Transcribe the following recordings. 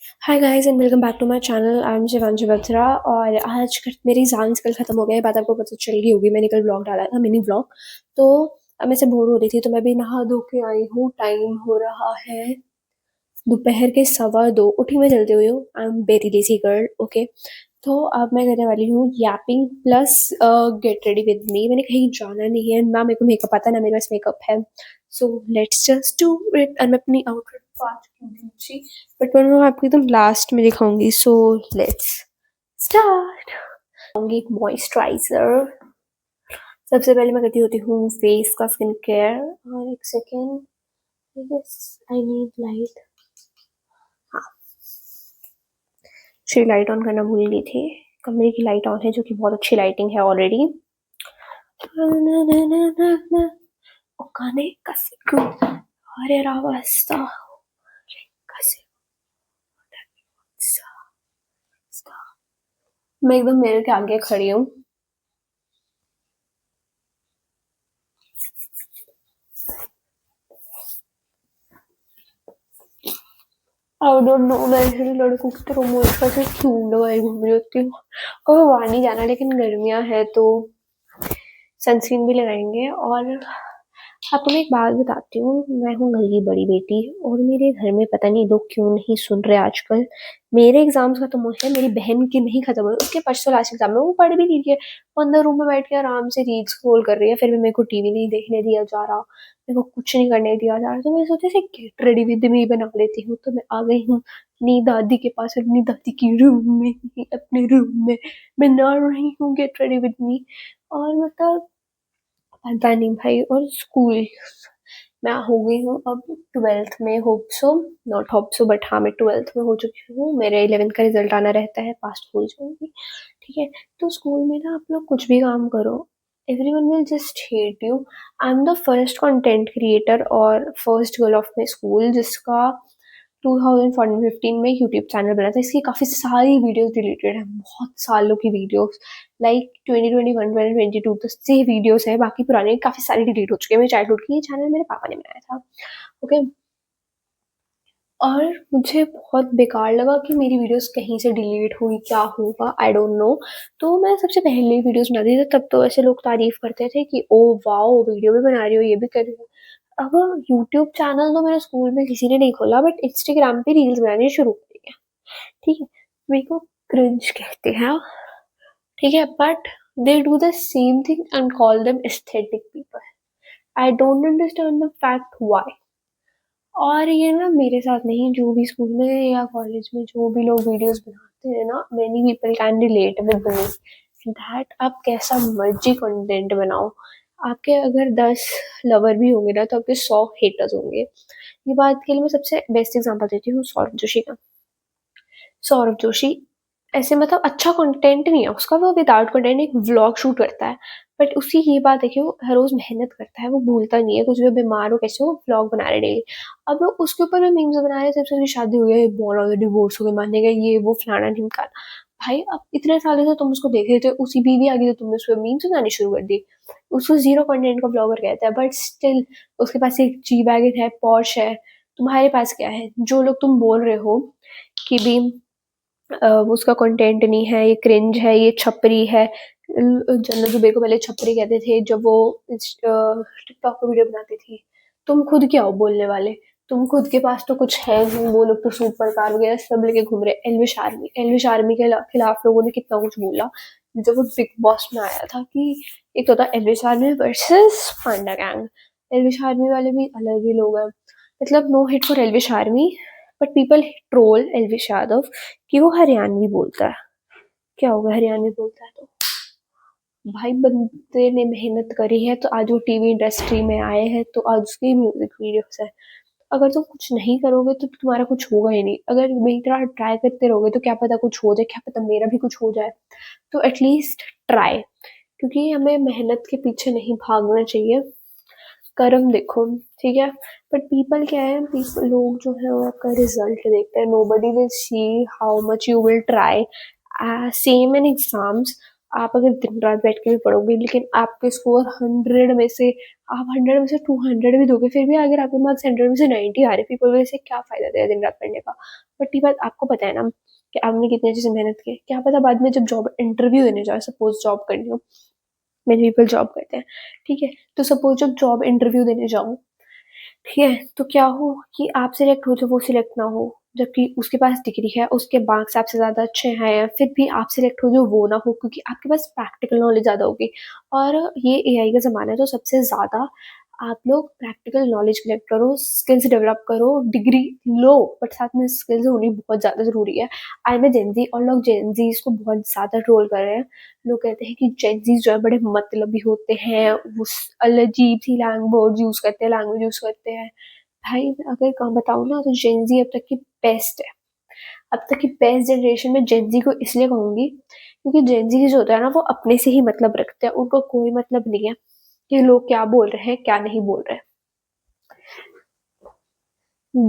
Hi guys and welcome back to my channel. I am Shivanshi Batra और मेरे exams कल ख़त्म हो गए। बात आपको पता चल गई होगी, मैंने कल ब्लॉग डाला था, मिनी ब्लॉग। तो अब मैं से बोर हो रही थी तो मैं भी नहा धो के आई हूँ। टाइम हो रहा है दोपहर के 2:15। उठी मैं जल्दी हुई हूँ। I am very lazy girl. Okay, तो अब मैं करने वाली हूँ Yaping plus get ready with me. मैंने कहीं जाना नहीं है ना, मेरे को मेकअप आता है ना मेरे पास मेकअप है। So let's just do it. और मैं अपनी आउटफिट पार्ट की बट मैं आपको एकदम लास्ट में दिखाऊंगी। So let's start. एक मॉइस्चराइजर सबसे पहले मैं करती होती हूँ फेस का स्किन केयर। और एक second, I guess I need light. हाँ, श्री लाइट ऑन करना भूल गई थी। कमरे की लाइट ऑन है जो कि बहुत अच्छी लाइटिंग है ऑलरेडी। Okane kasiku Hareravasta मैं एकदम मिरर के आगे खड़ी हूँ। आई डोंट नो, मैं इसलिए लड़कों की तरह मोचा से क्यों लगाई घूम रही होती हूँ। कभी बाहर नहीं जाना, लेकिन गर्मियाँ है तो सनस्क्रीन भी लगाएंगे। और आपको मैं एक बात बताती हूँ, मैं हूँ घर की बड़ी बेटी और मेरे घर में पता नहीं लोग क्यों नहीं सुन रहे आजकल। मेरे एग्जाम्स खत्म हुए हैं, मेरी बहन के नहीं खत्म हुए, उसके परसों लास्ट एग्जाम में वो पढ़ भी रही है। वो अंदर रूम में बैठ के आराम से रील्स स्क्रॉल कर रही है, फिर भी मेरे को टीवी नहीं देखने दिया जा रहा, मेरे को कुछ नहीं करने दिया जा रहा। तो मैं सोची से गेट रेडी विद मी बना लेती हूँ। तो मैं आ गई हूँ अपनी दादी के पास, अपनी दादी की रूम में, अपने रूम में बना रही हूँ गेट रेडी विद मी। और मतलब पता नहीं भाई। और स्कूल मैं हो गई हूँ अब 12th में, hope so, not hope so but हाँ मैं 12th में हो चुकी हूँ। मेरे 11th का रिजल्ट आना रहता है, पास हो जाऊंगी। ठीक है, तो स्कूल में ना आप लोग कुछ भी काम करो, everyone will just hate you. I am the first content creator और first girl of my school जिसका 2014-15 में यूट्यूब चैनल बना था। इसकी काफ़ी सारी वीडियोस डिलीटेड है, बहुत सालों की वीडियोस, लाइक 2021 2022 तक से वीडियोस है, बाकी पुराने काफ़ी सारी डिलीट हो चुके हैं। मेरे चाइल्डहुड की ये चैनल मेरे पापा ने बनाया था। ओके, और मुझे बहुत बेकार लगा कि मेरी वीडियोस कहीं से डिलीट हुई, क्या होगा आई डोंट नो। तो मैं सबसे पहले वीडियोस बनाती थी, तब तो ऐसे लोग तारीफ करते थे कि ओ वाओ वीडियो भी बना रही हो, ये भी कर रही हो। अब यूट्यूब चैनल तो मेरे स्कूल में किसी ने नहीं खोला, बट इंस्टाग्राम पे रील्स बनानी शुरू कर दी है। ठीक है, मेरे को क्रिंज कहते हैं, ठीक है, but they do the same thing and call them aesthetic people. I don't understand the fact why. और ये ना मेरे साथ नहीं, जो भी स्कूल में या कॉलेज में जो भी लोग वीडियोस बनाते हैं ना, many people can relate with me that आप कैसा मर्जी कंटेंट बनाओ, आपके अगर 10 लवर भी होंगे ना तो आपके 100 हेटर्स होंगे। ये बात के लिए मैं सबसे बेस्ट एग्जांपल देती हूँ सौरभ जोशी का। सौरभ जोशी ऐसे मतलब अच्छा कंटेंट नहीं है उसका, वो विदाउट कंटेंट एक व्लॉग शूट करता है। बट उसकी ये बात है कि वो हर रोज मेहनत करता है, वो भूलता नहीं है, कुछ भी बीमार हो कैसे वो व्लॉग बना रहे डेली। अब लोग उसके ऊपर भी मीम्स बना रहे हैं, जब से उसकी शादी हुई है, बहुत ज्यादा डिवोर्स हो गए, मानने गए, ये वो फलाना ढिमकाना। भाई अब इतने सालों से तुम उसको देख रहे थे, उसी बीवी आ गई तो तुमने उसको मीम्स बनानी शुरू कर दी। उसको जीरो कंटेंट का ब्लॉगर कहता है, बट स्टिल उसके पास एक जी वैगन है, पॉर्श है। तुम्हारे पास क्या है? जो लोग तुम बोल रहे हो कि भी उसका कंटेंट नहीं है, ये क्रिंज है, ये छपरी है। जन्नत जुबेर को पहले छपरी कहते थे जब वो टिकटॉक पर वीडियो बनाती थी। तुम खुद क्या हो बोलने वाले? तुम खुद के पास तो कुछ है नहीं, वो लोग तो सुपर कार वगैरह सब लेके घूम रहे। एलविश आर्मी के खिलाफ लोगों ने कितना कुछ बोला जब वो बिग बॉस में आया था, कि एक तो था Elvish army versus panda gang. Elvish army वाले भी अलग ही लोग हैं, मतलब no hit for Elvish army, but people troll Elvish Yadav कि वो हरियाणवी बोलता है। क्या होगा हरियाणवी बोलता है तो? भाई बंदे ने मेहनत करी है तो आज वो टीवी इंडस्ट्री में आए हैं, तो आज उसकी म्यूजिक वीडियोस है। अगर तुम कुछ नहीं करोगे तो तुम्हारा कुछ होगा ही नहीं। अगर मेरी तरह ट्राई करते रहोगे तो क्या पता कुछ हो जाए, क्या पता मेरा भी कुछ हो जाए। तो एटलीस्ट ट्राई, क्योंकि हमें मेहनत के पीछे नहीं भागना चाहिए, कर्म देखो। ठीक है, बट पीपल क्या है, पीपल लोग जो है वो आपका रिजल्ट देखते हैं, nobody will see how much you will try. Same in exams, आप अगर दिन रात बैठ के भी पढ़ोगे लेकिन आपके स्कोर 100 में से आप 100 में से 200 भी दोगे, फिर भी अगर आपके मार्क्स 100 में से 90 आ रहे, फिर बोलोगे इससे क्या फायदा दिया दिन रात पढ़ने का। बट ये बात आपको पता है ना कि आपने कितनी अच्छे से मेहनत की, क्या पता बाद में जब जॉब इंटरव्यू देने जाओ, सपोज जॉब करनी हो, मेनी पीपल जॉब करते हैं, ठीक है, तो सपोज जब जॉब इंटरव्यू देने जाओ, ठीक है, तो क्या हो कि आप सिलेक्ट हो तो वो सिलेक्ट ना हो, जबकि उसके पास डिग्री है, उसके मार्क्स आपसे ज़्यादा अच्छे हैं, फिर भी आप सिलेक्ट हो जो वो ना हो, क्योंकि आपके पास प्रैक्टिकल नॉलेज ज़्यादा होगी। और ये एआई का ज़माना है, तो सबसे ज़्यादा आप लोग प्रैक्टिकल नॉलेज कलेक्ट करो, स्किल्स डेवलप करो, डिग्री लो, बट साथ में स्किल्स होनी बहुत ज़्यादा ज़रूरी है। आई एम ए जेनजी, और लोग जेनजीज को बहुत ज़्यादा ट्रोल कर रहे हैं। लोग कहते हैं कि जेनजीज जो है बड़े मतलबी होते हैं, वो अजीब सी लैंग्वेज यूज़ करते हैं। भाई मैं अगर काम बताऊँ ना, तो जेनजी अब तक की बेस्ट है। अब तक की बेस्ट जनरेशन में जेनजी को इसलिए कहूँगी क्योंकि जेनजी जो होता है ना, वो अपने से ही मतलब रखते हैं, उनको कोई मतलब नहीं है कि लोग क्या बोल रहे हैं क्या नहीं बोल रहे हैं।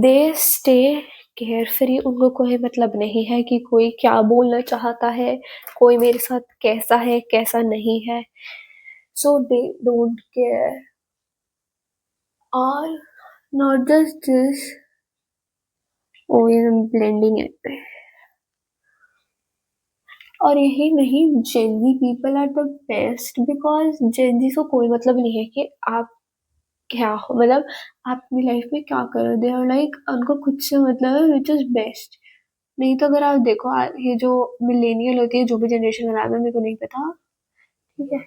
दे स्टे केयर फ्री, उनको कोई मतलब नहीं है कि कोई क्या बोलना चाहता है, कोई मेरे साथ कैसा है कैसा नहीं है, सो दे डोंट केयर। और नॉट जस्ट दिस, ओ ये ब्लेंडिंग है। और यही नहीं, Gen Z people are the best, because Gen Z को कोई मतलब नहीं है कि आप क्या हो, मतलब आप अपनी लाइफ में क्या कर रहे हो, दे आर लाइक उनको खुद से मतलब है, विच इज बेस्ट। नहीं तो अगर आप देखो ये जो मिलेनियल होती है, जो भी जनरेशन बना है, मेरे को नहीं पता, ठीक है,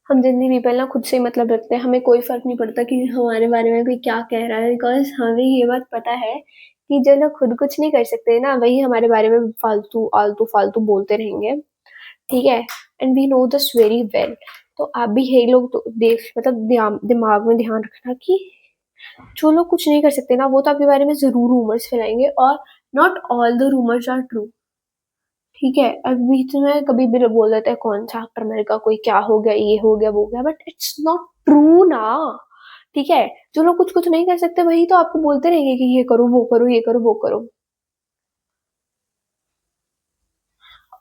हम जेनजी पीपल ना खुद से ही मतलब रखते हैं, हमें कोई फर्क नहीं पड़ता कि हमारे बारे में कोई क्या कह रहा है, बिकॉज हमें ये बात पता है कि जो लोग खुद कुछ नहीं कर सकते ना, वही हमारे बारे में फालतू आलतू फालतू बोलते रहेंगे, ठीक है, and we know this very well. तो आप भी यही लोग तो देख मतलब दिमाग में ध्यान रखना कि जो लोग कुछ नहीं कर सकते ना, वो तो आपके बारे में जरूर रूमर्स फैलाएंगे, और not all the rumours are true, ठीक है। अब बीच में कभी भी बोल देते हैं कौन सा एक्टर मेरे का कोई क्या हो गया, ये हो गया वो हो गया, बट इट्स नॉट ट्रू ना, ठीक है। जो लोग कुछ कुछ नहीं कर सकते वही तो आपको बोलते रहेंगे कि ये करो वो करो ये करो वो करो।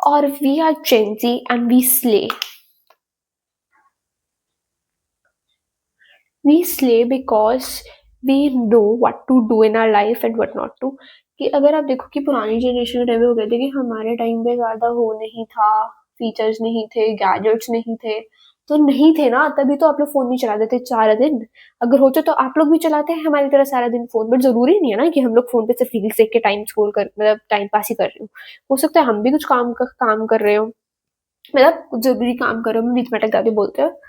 और we are Gen Z and we slay, we slay because we know what to do in our life and what not to। कि अगर आप देखो कि पुरानी जनरेशन के टाइम में हो गए थे कि हमारे टाइम पे ज़्यादा वो नहीं था, फीचर्स नहीं थे, गैजेट्स नहीं थे, तो नहीं थे ना, तभी तो आप लोग फोन नहीं चलाते थे सारा दिन। अगर होते तो आप लोग भी चलाते हैं हमारी तरह सारा दिन फोन, बट जरूरी नहीं है ना कि हम लोग फोन पे सिर्फ रील्स देख के टाइम स्क्रॉल कर मतलब टाइम पास ही कर रहे हो सकता है हम भी कुछ काम कर रहे हो, मतलब कुछ जरूरी काम कर रहे हो, बीच में अटक जाते बोलते हो।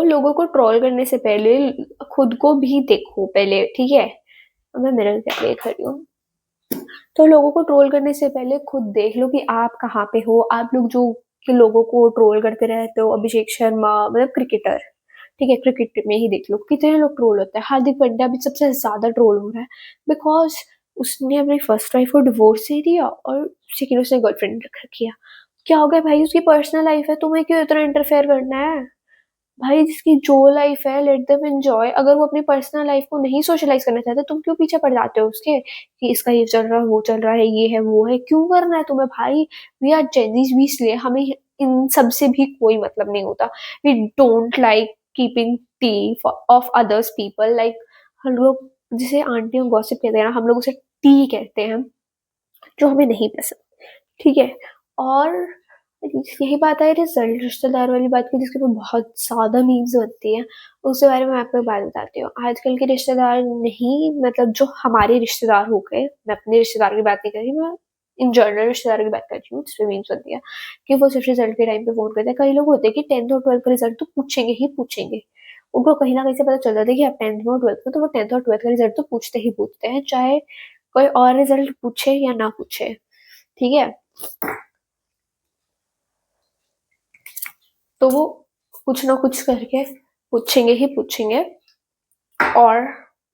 लोगों को ट्रोल करने से पहले खुद को भी देखो पहले, ठीक है। अब मैं मिरर के आगे खड़ी हूँ, तो लोगों को ट्रोल करने से पहले खुद देख लो कि आप कहाँ पे हो। आप लोग जो कि लोगों को ट्रोल करते रहते हो, अभिषेक शर्मा मतलब क्रिकेटर, ठीक है, क्रिकेट में ही देख लो कितने लोग ट्रोल होते हैं। हार्दिक पांड्या भी सबसे ज्यादा ट्रोल हो रहा है, बिकॉज उसने अपनी फर्स्ट वाइफ को डिवोर्स दे दिया और सेकंड उसने गर्लफ्रेंड रख रखी है। क्या हो गया भाई, उसकी पर्सनल लाइफ है, तुम्हें क्यों इतना इंटरफेयर करना है। भाई जिसकी जो लाइफ है लेट देम एंजॉय, अगर वो अपनी पर्सनल लाइफ को नहीं सोशलाइज करना चाहते, तुम क्यों पीछे पड़ जाते हो उसके कि इसका ये चल रहा है वो चल रहा है ये है वो है, क्यों करना है तुम्हें भाई। वी आर जेंजीज, वी इसलिए हमें इन सब से भी कोई मतलब नहीं होता। We don't like keeping tea of others people, like हम लोग जिसे आंटियों गॉसिप कहते हैं ना, हम लोग उसे टी कहते हैं, जो हमें नहीं पसंद, ठीक है। और यही बात है रिजल्ट रिश्तेदार वाली बात की, जिसके ऊपर बहुत ज्यादा मीम्स बनती है, उसके बारे में मैं आपको एक बात बताती हूँ। आजकल के रिश्तेदार नहीं, मतलब जो हमारे रिश्तेदार हो गए, मैं अपने रिश्तेदार की बात नहीं कर रही, मैं इन जनरल रिश्तेदारों की बात कर रही हूँ जिसपे मीम्स बनती है कि वो सिर्फ रिजल्ट के टाइम पे फोन करते हैं। कई लोग होते हैं कि 10th और 12th का रिजल्ट तो पूछेंगे ही पूछेंगे, उनको कहीं ना कहीं से पता चल जाता है कि आप 10th में और 12th में, तो वो 10th और 12th का रिजल्ट तो पूछते ही पूछते हैं, चाहे कोई और रिजल्ट पूछे या ना पूछे, ठीक है। तो वो कुछ ना कुछ करके पूछेंगे ही पूछेंगे। और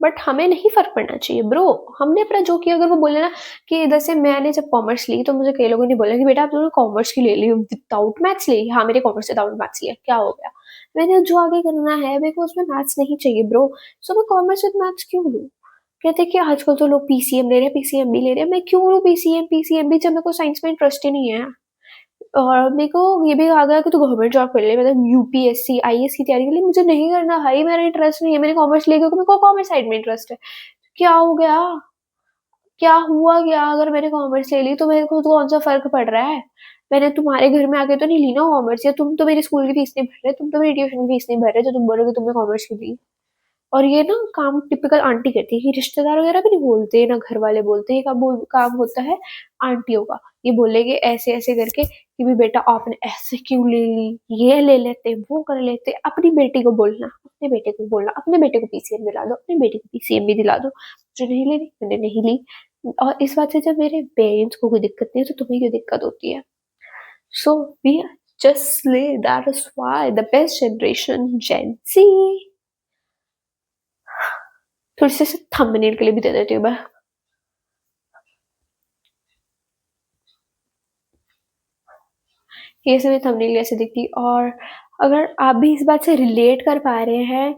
बट हमें नहीं फ़र्क पड़ना चाहिए ब्रो। हमने अपना जो किया, अगर वो बोले ना कि जैसे मैंने जब कॉमर्स ली तो मुझे कई लोगों ने बोला कि बेटा आप तुमने कॉमर्स की ले ली विदाउट मैथ्स ली। हाँ, मेरे कॉमर्स विदाउट मैथ्स लिया, क्या हो गया? मैंने जो आगे करना है मेरे को उसमें मैथ्स नहीं चाहिए ब्रो, सो मैं कॉमर्स विद मैथ्स क्यों लूँ? कहते हैं कि आजकल तो लोग पीसीएम ले रहे हैं, पीसीएम भी ले रहे हैं। मैं क्यों लूँ पीसीएम, पीसीएम भी, जब मेरे को साइंस में इंटरेस्ट ही नहीं है। और मेरे को ये भी आ गया कि तू गवर्नमेंट जॉब कर ले, मतलब यूपीएससी, आईएएस की तैयारी कर ले। मुझे नहीं करना भाई, मेरा इंटरेस्ट नहीं है। मैंने कॉमर्स लिया क्योंकि मेरे को कॉमर्स साइड में इंटरेस्ट है। क्या हो गया? क्या हुआ क्या? अगर मैंने कॉमर्स ले ली तो मेरे को तो कौन सा फ़र्क पड़ रहा है? मैंने तुम्हारे घर में आके तो नहीं ली ना कॉमर्स, या तुम तो मेरे स्कूल की फीस नहीं भर रहे, तुम तो मेरी ट्यूशन की फीस नहीं भर रहे, जो तुम बोलोगे तुमने कॉमर्स की ली। और ये ना काम टिपिकल आंटी करती है कि रिश्तेदार वगैरह भी नहीं बोलते, ना घर वाले बोलते। ये काम होता है आंटियों का। ये बोलेंगे ऐसे ऐसे करके कि भी बेटा आपने ऐसे क्यों ले ली, ये ले लेते, वो कर लेते। अपनी बेटी को बोलना, अपने बेटे को बोलना, अपने बेटे को पीसीएम दिला दो, अपने बेटे को पीसीएम भी दिला दो। मुझे नहीं लेनी, मैंने नहीं ली। और इस बात से जब मेरे पेरेंट्स को कोई दिक्कत नहीं है तो तुम्हें क्यों दिक्कत होती है? So we just slay, that is why the best generation Gen Z। थोड़ी सी थंबनेल के लिए भी दे देती हूँ मैं। ये सभी थंबनेल ऐसे दिखती। और अगर आप भी इस बात से रिलेट कर पा रहे हैं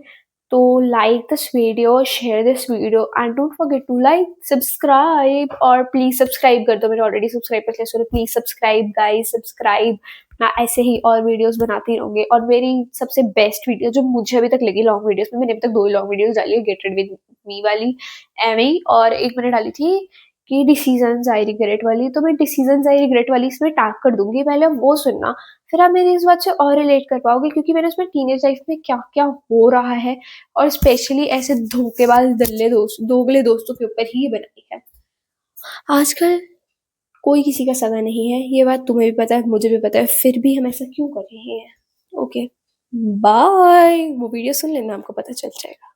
तो like this video, share this video and don't forget to like, subscribe. और प्लीज सब्सक्राइब कर दो, मैंने ऑलरेडी सब्सक्राइब कर लिया, so please subscribe guys, subscribe. मैं ऐसे ही और वीडियोस बनाती रहूंगी। और मेरी सबसे बेस्ट वीडियो जो मुझे अभी तक लगी लॉन्ग वीडियोस में, मैंने अभी तक 2 ही लॉन्ग वीडियोस डाली है, गेट रेडी विद मी वाली एवे ही, और एक मैंने डाली थी कि डिसीजंस आई रिग्रेट वाली। तो मैं डिसीजंस आई रिग्रेट वाली इसमें टैग कर दूंगी, पहले वो सुनना, फिर आप मेरी इस बात से और रिलेट कर पाओगे, क्योंकि मैंने उसमें टीनेज लाइफ में क्या क्या हो रहा है और स्पेशली ऐसे धोखेबाज दोगले दोस्तों के ऊपर ही ये बनाई है। आजकल कोई किसी का सगा नहीं है, ये बात तुम्हें भी पता है, मुझे भी पता है, फिर भी हम ऐसा क्यों कर रहे हैं? Okay bye. वो वीडियो सुन लेना, आपको पता चल जाएगा।